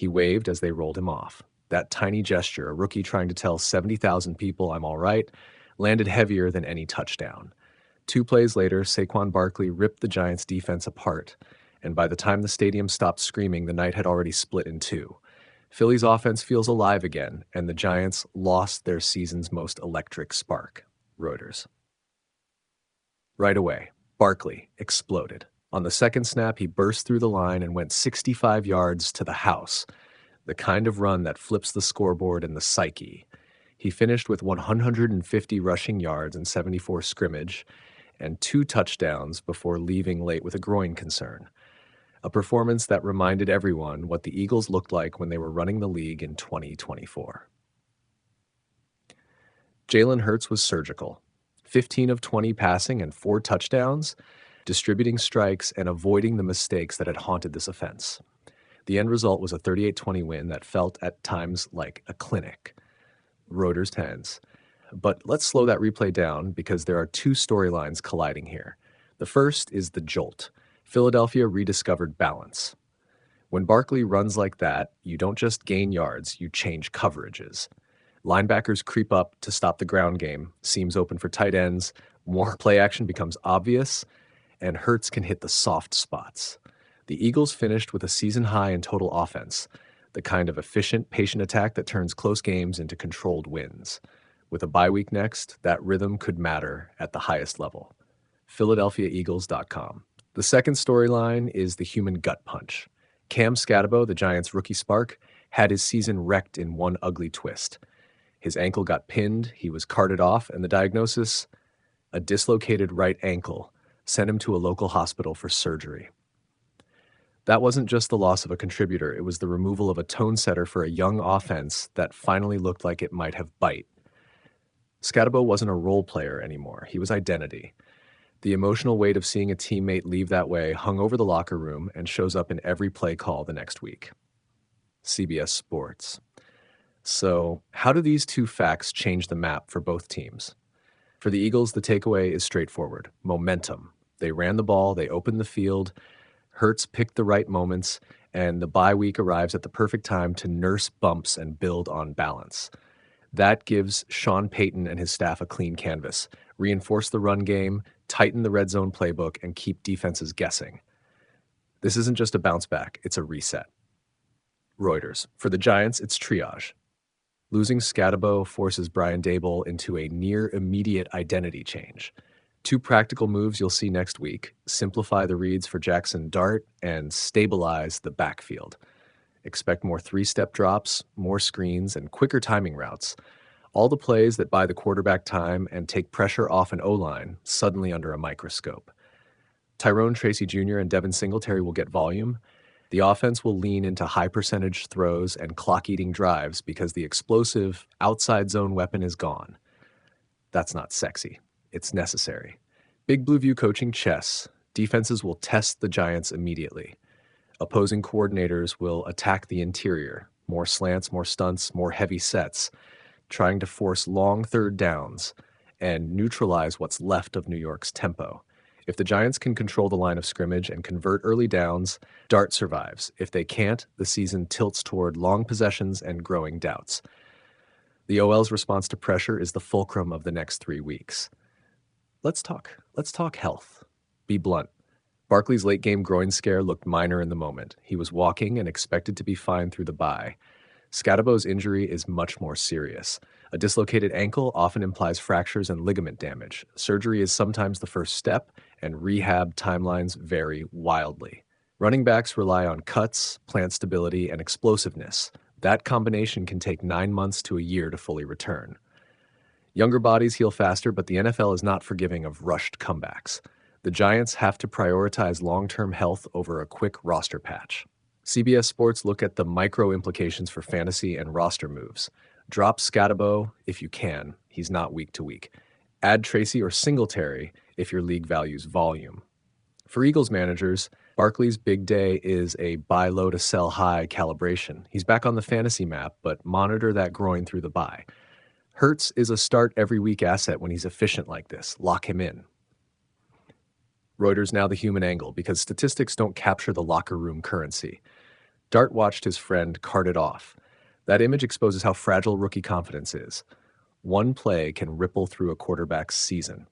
He waved as they rolled him off. That tiny gesture, a rookie trying to tell 70,000 people I'm all right, landed heavier than any touchdown. 2 plays later, Saquon Barkley ripped the Giants' defense apart, and by the time the stadium stopped screaming, the night had already split in two. Philly's offense feels alive again, and the Giants lost their season's most electric spark. Reuters. Right away, Barkley exploded. On the second snap, he burst through the line and went 65 yards to the house, the kind of run that flips the scoreboard and the psyche. He finished with 150 rushing yards and 74 scrimmage, and 2 touchdowns before leaving late with a groin concern. A performance that reminded everyone what the Eagles looked like when they were running the league in 2024. Jalen Hurts was surgical. 15 of 20 passing and 4 touchdowns, distributing strikes and avoiding the mistakes that had haunted this offense. The end result was a 38-20 win that felt at times like a clinic. Reuters 10s. But let's slow that replay down because there are 2 storylines colliding here. The first is the jolt. Philadelphia rediscovered balance. When Barkley runs like that, you don't just gain yards, you change coverages. Linebackers creep up to stop the ground game, seams open for tight ends, more play action becomes obvious, and Hurts can hit the soft spots. The Eagles finished with a season high in total offense, the kind of efficient, patient attack that turns close games into controlled wins. With a bye week next, that rhythm could matter at the highest level. PhiladelphiaEagles.com. The second storyline is the human gut punch. Cam Scatabo, the Giants' rookie spark, had his season wrecked in one ugly twist. His ankle got pinned, he was carted off, and the diagnosis, a dislocated right ankle, sent him to a local hospital for surgery. That wasn't just the loss of a contributor, it was the removal of a tone setter for a young offense that finally looked like it might have bite. Scatabo wasn't a role player anymore, he was identity. The emotional weight of seeing a teammate leave that way hung over the locker room and shows up in every play call the next week. CBS Sports. So, how do these 2 facts change the map for both teams? For the Eagles, the takeaway is straightforward. Momentum. They ran the ball, they opened the field, Hurts picked the right moments, and the bye week arrives at the perfect time to nurse bumps and build on balance. That gives Sean Payton and his staff a clean canvas. Reinforce the run game, tighten the red zone playbook, and keep defenses guessing. This isn't just a bounce back, it's a reset. Reuters. For the Giants, it's triage. Losing Scatabo forces Brian Daboll into a near-immediate identity change. 2 practical moves you'll see next week: simplify the reads for Jackson Dart and stabilize the backfield. Expect more 3-step drops, more screens, and quicker timing routes. All the plays that buy the quarterback time and take pressure off an O-line suddenly under a microscope. Tyrone Tracy Jr. and Devin Singletary will get volume. The offense will lean into high-percentage throws and clock-eating drives because the explosive outside zone weapon is gone. That's not sexy. It's necessary. Big Blue View coaching chess. Defenses will test the Giants immediately. Opposing coordinators will attack the interior. More slants, more stunts, more heavy sets, trying to force long third downs and neutralize what's left of New York's tempo. If the Giants can control the line of scrimmage and convert early downs, Dart survives. If they can't, the season tilts toward long possessions and growing doubts. The OL's response to pressure is the fulcrum of the next 3 weeks. Let's talk health. Be blunt. Barkley's late-game groin scare looked minor in the moment. He was walking and expected to be fine through the bye. Scatabo's injury is much more serious. A dislocated ankle often implies fractures and ligament damage. Surgery is sometimes the first step, and rehab timelines vary wildly. Running backs rely on cuts, plant stability, and explosiveness. That combination can take 9 months to a year to fully return. Younger bodies heal faster, but the NFL is not forgiving of rushed comebacks. The Giants have to prioritize long-term health over a quick roster patch. CBS Sports look at the micro implications for fantasy and roster moves. Drop Scatabo if you can. He's not week to week. Add Tracy or Singletary if your league values volume. For Eagles managers, Barkley's big day is a buy low to sell high calibration. He's back on the fantasy map, but monitor that groin through the bye. Hurts is a start every week asset when he's efficient like this. Lock him in. Reuters now the human angle, because statistics don't capture the locker room currency. Dart watched his friend carted off. That image exposes how fragile rookie confidence is. One play can ripple through a quarterback's season.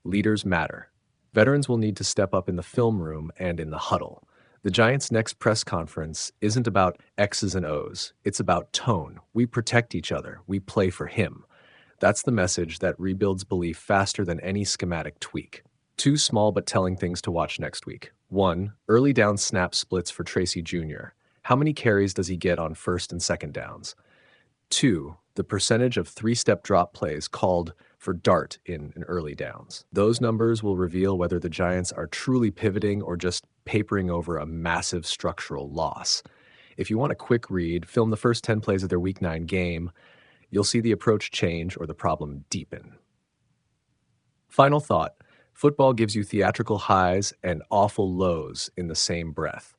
Leaders matter. Veterans will need to step up in the film room and in the huddle. The Giants' next press conference isn't about X's and O's. It's about tone. We protect each other. We play for him. That's the message that rebuilds belief faster than any schematic tweak. Two small but telling things to watch next week. 1. Early down snap splits for Tracy Jr. How many carries does he get on first and second downs? 2. The percentage of three-step drop plays called for Dart in early downs. Those numbers will reveal whether the Giants are truly pivoting or just papering over a massive structural loss. If you want a quick read, film the first 10 plays of their Week 9 game. You'll see the approach change or the problem deepen. Final thought. Football gives you theatrical highs and awful lows in the same breath.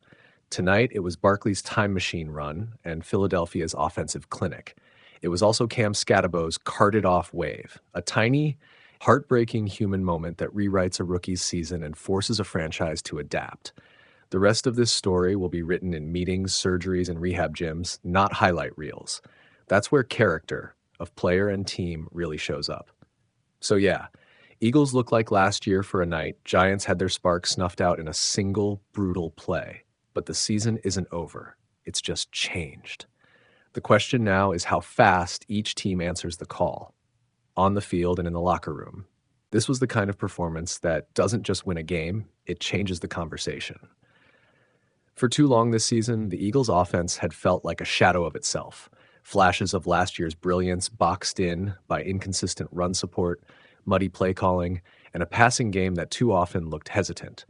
Tonight, it was Barkley's time machine run and Philadelphia's offensive clinic. It was also Cam Scadabo's carted off wave, a tiny, heartbreaking human moment that rewrites a rookie's season and forces a franchise to adapt. The rest of this story will be written in meetings, surgeries, and rehab gyms, not highlight reels. That's where character of player and team really shows up. So yeah, Eagles look like last year for a night. Giants had their spark snuffed out in a single brutal play. But the season isn't over. It's just changed. The question now is how fast each team answers the call, on the field and in the locker room. This was the kind of performance that doesn't just win a game, it changes the conversation. For too long this season, the Eagles' offense had felt like a shadow of itself. Flashes of last year's brilliance boxed in by inconsistent run support, muddy play calling, and a passing game that too often looked hesitant.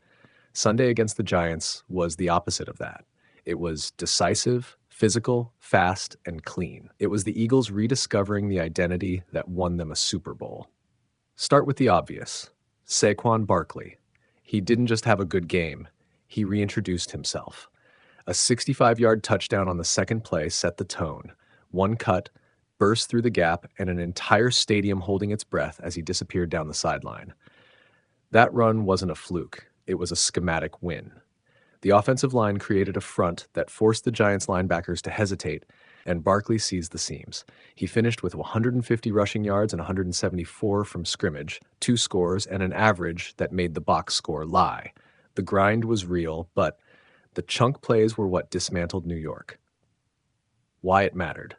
Sunday against the Giants was the opposite of that. It was decisive, physical, fast, and clean. It was the Eagles rediscovering the identity that won them a Super Bowl. Start with the obvious. Saquon Barkley. He didn't just have a good game. He reintroduced himself. A 65-yard touchdown on the second play set the tone. One cut, burst through the gap, and an entire stadium holding its breath as he disappeared down the sideline. That run wasn't a fluke. It was a schematic win. The offensive line created a front that forced the Giants linebackers to hesitate, and Barkley seized the seams. He finished with 150 rushing yards and 174 from scrimmage, 2 scores, and an average that made the box score lie. The grind was real, but the chunk plays were what dismantled New York. Why it mattered.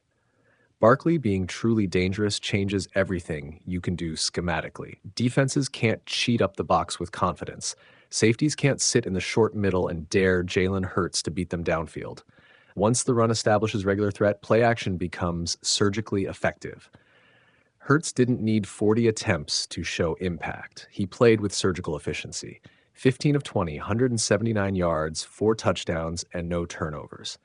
Barkley being truly dangerous changes everything you can do schematically. Defenses can't cheat up the box with confidence. Safeties can't sit in the short middle and dare Jalen Hurts to beat them downfield. Once the run establishes regular threat, play action becomes surgically effective. Hurts didn't need 40 attempts to show impact. He played with surgical efficiency. 15 of 20, 179 yards, 4 touchdowns, and no turnovers.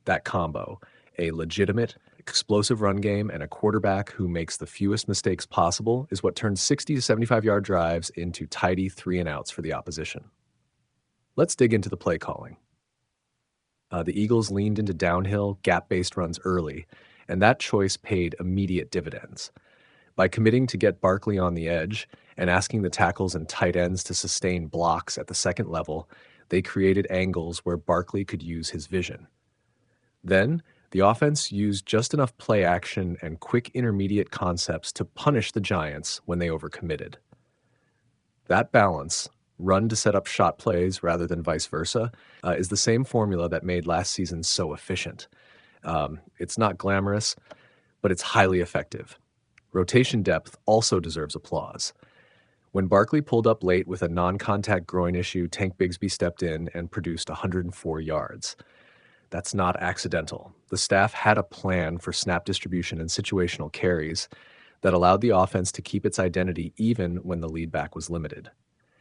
That combo, a legitimate, explosive run game and a quarterback who makes the fewest mistakes possible, is what turns 60 to 75-yard drives into tidy 3-and-outs for the opposition. Let's dig into the play calling. The Eagles leaned into downhill, gap-based runs early, and that choice paid immediate dividends. By committing to get Barkley on the edge and asking the tackles and tight ends to sustain blocks at the second level, they created angles where Barkley could use his vision. Then, the offense used just enough play action and quick intermediate concepts to punish the Giants when they overcommitted. That balance, run to set up shot plays rather than vice versa, is the same formula that made last season so efficient. It's not glamorous, but it's highly effective. Rotation depth also deserves applause. When Barkley pulled up late with a non-contact groin issue, Tank Bigsby stepped in and produced 104 yards. That's not accidental. The staff had a plan for snap distribution and situational carries that allowed the offense to keep its identity even when the lead back was limited.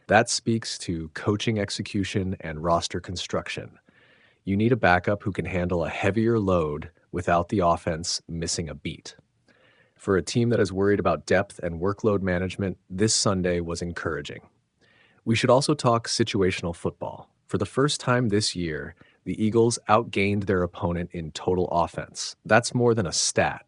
That speaks to coaching execution and roster construction. You need a backup who can handle a heavier load without the offense missing a beat. For a team that is worried about depth and workload management, this Sunday was encouraging. We should also talk situational football. For the first time this year, the Eagles outgained their opponent in total offense. That's more than a stat.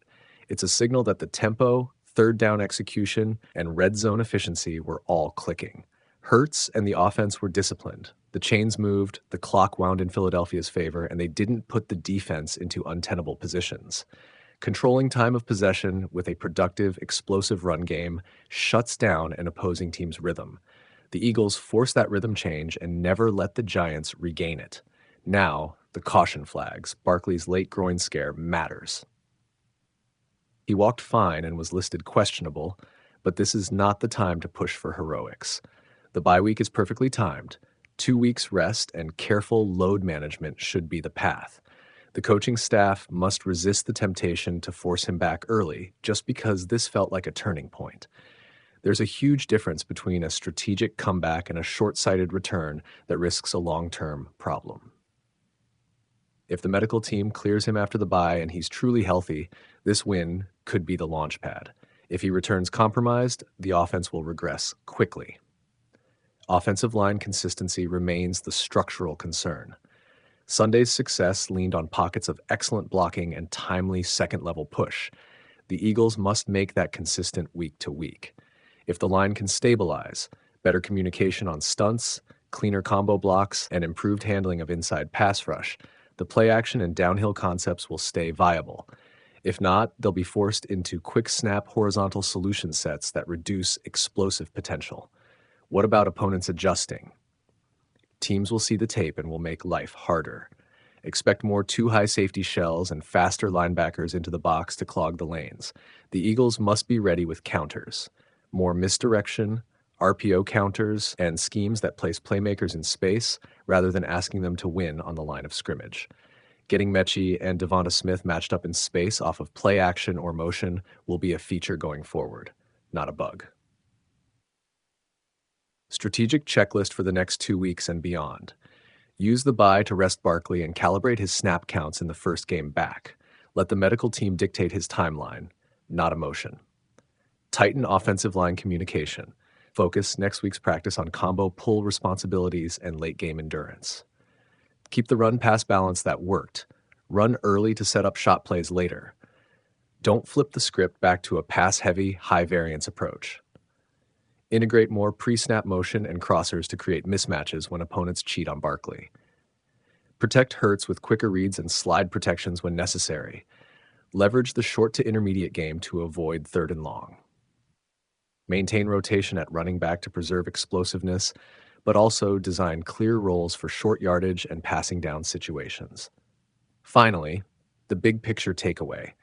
It's a signal that the tempo, third down execution, and red zone efficiency were all clicking. Hurts and the offense were disciplined. The chains moved, the clock wound in Philadelphia's favor, and they didn't put the defense into untenable positions. Controlling time of possession with a productive, explosive run game shuts down an opposing team's rhythm. The Eagles forced that rhythm change and never let the Giants regain it. Now, the caution flags. Barkley's late groin scare matters. He walked fine and was listed questionable, but this is not the time to push for heroics. The bye week is perfectly timed. 2 weeks rest and careful load management should be the path. The coaching staff must resist the temptation to force him back early just because this felt like a turning point. There's a huge difference between a strategic comeback and a short-sighted return that risks a long-term problem. If the medical team clears him after the bye and he's truly healthy, this win could be the launch pad. If he returns compromised, the offense will regress quickly. Offensive line consistency remains the structural concern. Sunday's success leaned on pockets of excellent blocking and timely second-level push. The Eagles must make that consistent week to week. If the line can stabilize, better communication on stunts, cleaner combo blocks, and improved handling of inside pass rush, the play action and downhill concepts will stay viable. If not, they'll be forced into quick snap horizontal solution sets that reduce explosive potential. What about opponents adjusting? Teams will see the tape and will make life harder. Expect more too-high safety shells and faster linebackers into the box to clog the lanes. The Eagles must be ready with counters. More misdirection, RPO counters, and schemes that place playmakers in space rather than asking them to win on the line of scrimmage. Getting Mechie and Devonta Smith matched up in space off of play action or motion will be a feature going forward, not a bug. Strategic checklist for the next 2 weeks and beyond. Use the bye to rest Barkley and calibrate his snap counts in the first game back. Let the medical team dictate his timeline, not emotion. Tighten offensive line communication. Focus next week's practice on combo pull responsibilities and late-game endurance. Keep the run-pass balance that worked. Run early to set up shot plays later. Don't flip the script back to a pass-heavy, high-variance approach. Integrate more pre-snap motion and crossers to create mismatches when opponents cheat on Barkley. Protect Hurts with quicker reads and slide protections when necessary. Leverage the short to intermediate game to avoid third and long. Maintain rotation at running back to preserve explosiveness, but also design clear roles for short yardage and passing down situations. Finally, the big picture takeaway.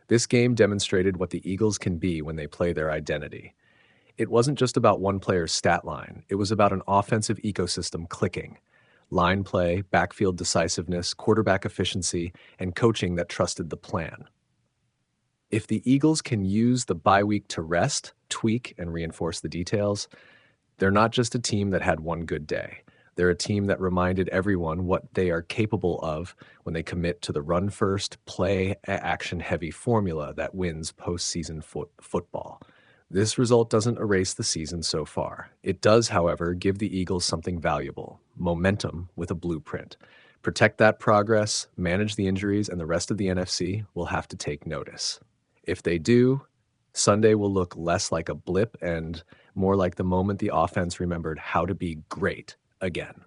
This game demonstrated what the Eagles can be when they play their identity. It wasn't just about one player's stat line. It was about an offensive ecosystem clicking. Line play, backfield decisiveness, quarterback efficiency, and coaching that trusted the plan. If the Eagles can use the bye week to rest, tweak, and reinforce the details, they're not just a team that had one good day. They're a team that reminded everyone what they are capable of when they commit to the run-first, play-action-heavy formula that wins postseason football. This result doesn't erase the season so far. It does, however, give the Eagles something valuable, momentum with a blueprint. Protect that progress, manage the injuries, and the rest of the NFC will have to take notice. If they do, Sunday will look less like a blip and more like the moment the offense remembered how to be great again.